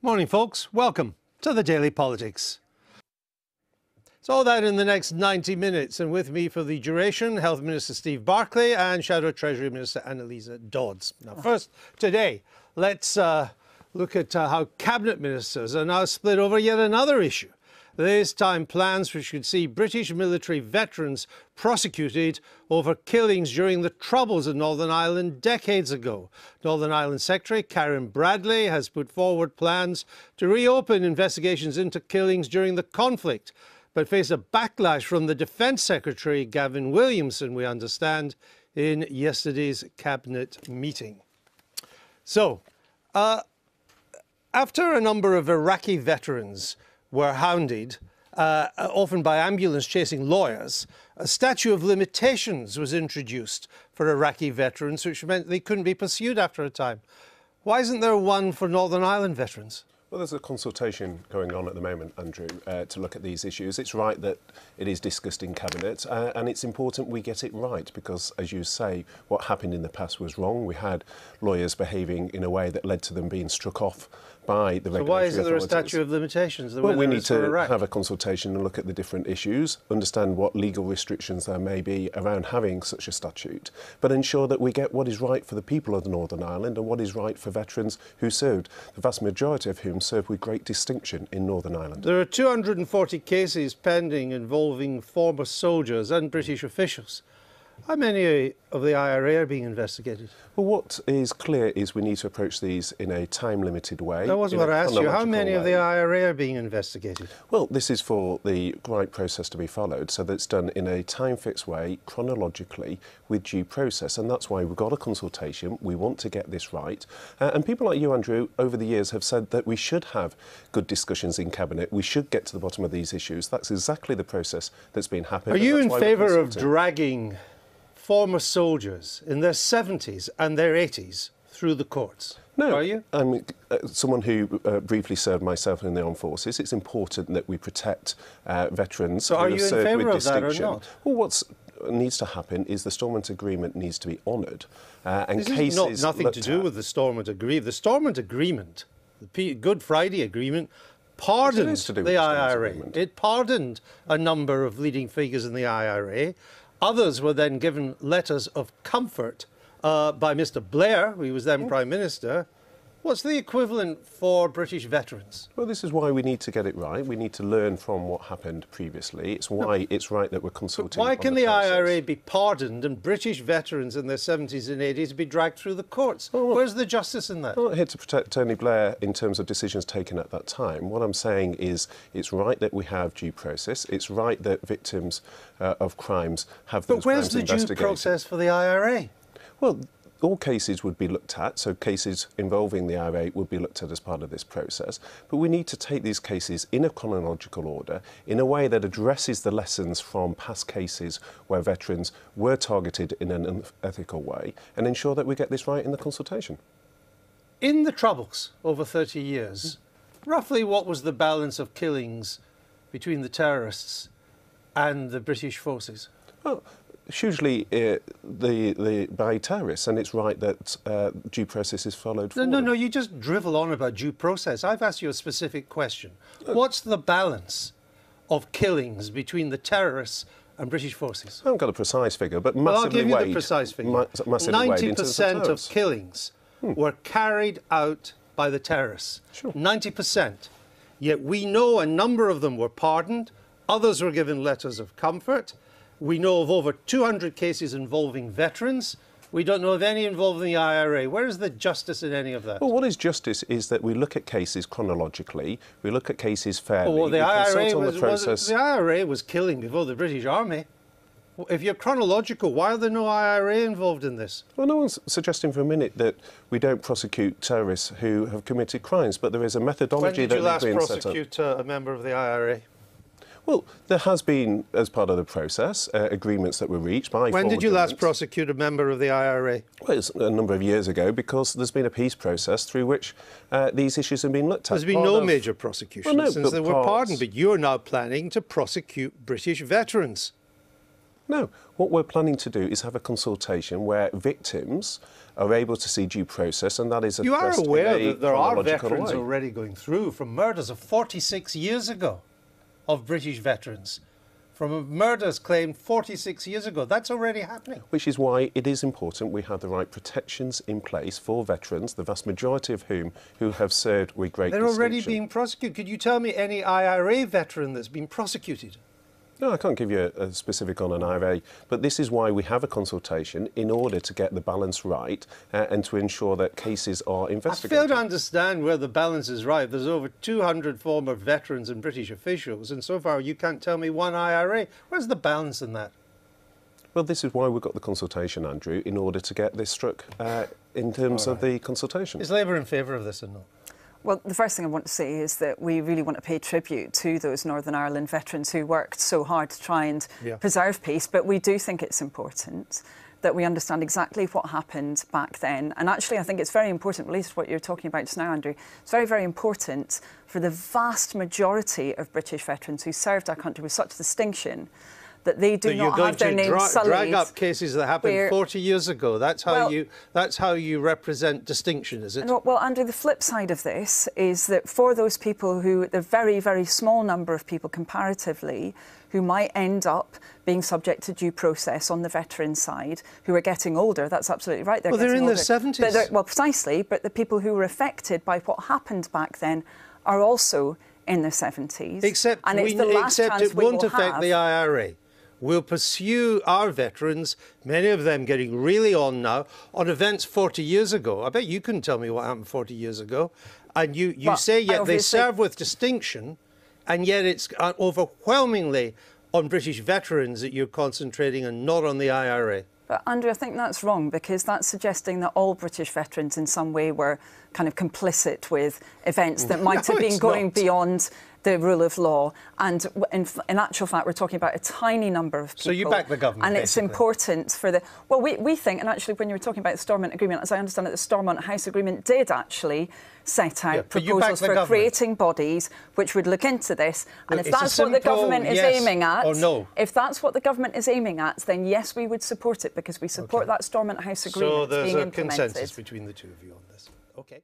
Morning, folks. Welcome to the Daily Politics. It's all that in the next 90 minutes, and with me for the duration, Health Minister Steve Barclay and Shadow Treasury Minister Annalisa Dodds. Now, first, today, let's look at how Cabinet Ministers are now split over yet another issue. This time, plans which could see British military veterans prosecuted over killings during the Troubles in Northern Ireland decades ago. Northern Ireland Secretary Karen Bradley has put forward plans to reopen investigations into killings during the conflict, but faced a backlash from the Defence Secretary Gavin Williamson, we understand, in yesterday's Cabinet meeting. So, after a number of Iraqi veterans were hounded, often by ambulance chasing lawyers, a statute of limitations was introduced for Iraqi veterans, which meant they couldn't be pursued after a time. Why isn't there one for Northern Ireland veterans? Well, there's a consultation going on at the moment, Andrew, to look at these issues. It's right that it is discussed in Cabinet, and it's important we get it right because, as you say, what happened in the past was wrong. We had lawyers behaving in a way that led to them being struck off by the regulatory authorities. So why isn't there a statute of limitations? Well, we need to have a consultation and look at the different issues, understand what legal restrictions there may be around having such a statute, but ensure that we get what is right for the people of Northern Ireland and what is right for veterans who served, the vast majority of whom served with great distinction in Northern Ireland. There are 240 cases pending involving former soldiers and British officials. How many of the IRA are being investigated? Well, what is clear is we need to approach these in a time-limited way. That wasn't what I asked you. How many of the IRA are being investigated? Well, this is for the right process to be followed, so that it's done in a time-fixed way, chronologically, with due process. And that's why we've got a consultation. We want to get this right. And people like you, Andrew, over the years have said that we should have good discussions in Cabinet. We should get to the bottom of these issues. That's exactly the process that's been happening. Are you in favour of dragging former soldiers in their 70s and their 80s through the courts? No, are you? I'm someone who briefly served myself in the armed forces. It's important that we protect veterans. So are you in favour of that or not? Well, what needs to happen is the Stormont Agreement needs to be honoured. And this is nothing to do with the Stormont Agreement. The Stormont Agreement, the Good Friday Agreement, pardoned the IRA. It pardoned a number of leading figures in the IRA. Others were then given letters of comfort by Mr. Blair, who was then Prime Minister. What's the equivalent for British veterans? Well, this is why we need to get it right. We need to learn from what happened previously. It's why it's right that we're consulting. But why can the IRA be pardoned and British veterans in their 70s and 80s be dragged through the courts? Well, where's the justice in that? I'm not here to protect Tony Blair in terms of decisions taken at that time. What I'm saying is it's right that we have due process. It's right that victims of crimes have those crimes investigated. But where's the due process for the IRA? Well, all cases would be looked at, so cases involving the IRA would be looked at as part of this process. But we need to take these cases in a chronological order, in a way that addresses the lessons from past cases where veterans were targeted in an unethical way, and ensure that we get this right in the consultation. In the Troubles over 30 years, roughly what was the balance of killings between the terrorists and the British forces? Well, hugely by terrorists, and it's right that due process is followed. No, you just drivel on about due process. I've asked you a specific question. What's the balance of killings between the terrorists and British forces? I haven't got a precise figure, but massively I'll give you the precise figure. 90% of killings were carried out by the terrorists. Sure. 90%. Yet we know a number of them were pardoned, others were given letters of comfort. We know of over 200 cases involving veterans. We don't know of any involving the IRA. Where is the justice in any of that? Well, what is justice is that we look at cases chronologically, we look at cases fairly. Well, the IRA was killing before the British Army. If you're chronological, why are there no IRA involved in this? Well, no one's suggesting for a minute that we don't prosecute terrorists who have committed crimes, but there is a methodology that has been set up. When did you last prosecute a member of the IRA? Well, there has been, as part of the process, agreements that were reached by... When did you last prosecute a member of the IRA? Well, it's a number of years ago, because there's been a peace process through which these issues have been looked at. There's been no major prosecutions since they were pardoned, but you're now planning to prosecute British veterans. No, what we're planning to do is have a consultation where victims are able to see due process, and that is You are addressed aware in a that there are chronological veterans way. already going through from murders of 46 years ago, of British veterans, from murders claimed 46 years ago. That's already happening. Which is why it is important we have the right protections in place for veterans, the vast majority of whom who have served with great They're distinction. already being prosecuted. Could you tell me any IRA veteran that's been prosecuted? No, I can't give you a specific on an IRA, but this is why we have a consultation in order to get the balance right and to ensure that cases are I investigated. fail to understand where the balance is right. There's over 200 former veterans and British officials, and so far you can't tell me one IRA. Where's the balance in that? Well, this is why we've got the consultation, Andrew, in order to get this struck in terms of the consultation. Is Labour in favour of this or not? Well, the first thing I want to say is that we really want to pay tribute to those Northern Ireland veterans who worked so hard to try and preserve peace, but we do think it's important that we understand exactly what happened back then. And actually, I think it's very important, at least what you're talking about just now, Andrew, it's very, very important for the vast majority of British veterans who served our country with such distinction that they do not have their names sullied. Drag up cases that happened 40 years ago. That's how you represent distinction, is it? Well, Andrew, the flip side of this is that for those people who, the very, very small number of people comparatively, who might end up being subject to due process on the veteran side, who are getting older, that's absolutely right. They're in their 70s. Well, precisely, but the people who were affected by what happened back then are also in their 70s. Except it won't affect the IRA. We'll pursue our veterans, many of them getting really on now, on events 40 years ago. I bet you couldn't tell me what happened 40 years ago. And you say yet they serve with distinction, and yet it's overwhelmingly on British veterans that you're concentrating and not on the IRA. But Andrew, I think that's wrong, because that's suggesting that all British veterans in some way were kind of complicit with events that might have been going beyond the rule of law. And in actual fact, we're talking about a tiny number of people. So you back the government, and it's basically important for the... Well, we think, and actually when you were talking about the Stormont Agreement, as I understand it, the Stormont House Agreement did actually set out proposals for creating bodies which would look into this. And if that's what the government is aiming at, if that's what the government is aiming at, then yes, we would support it, because we support that Stormont House Agreement being implemented. So there's a consensus between the two of you on this. Okay.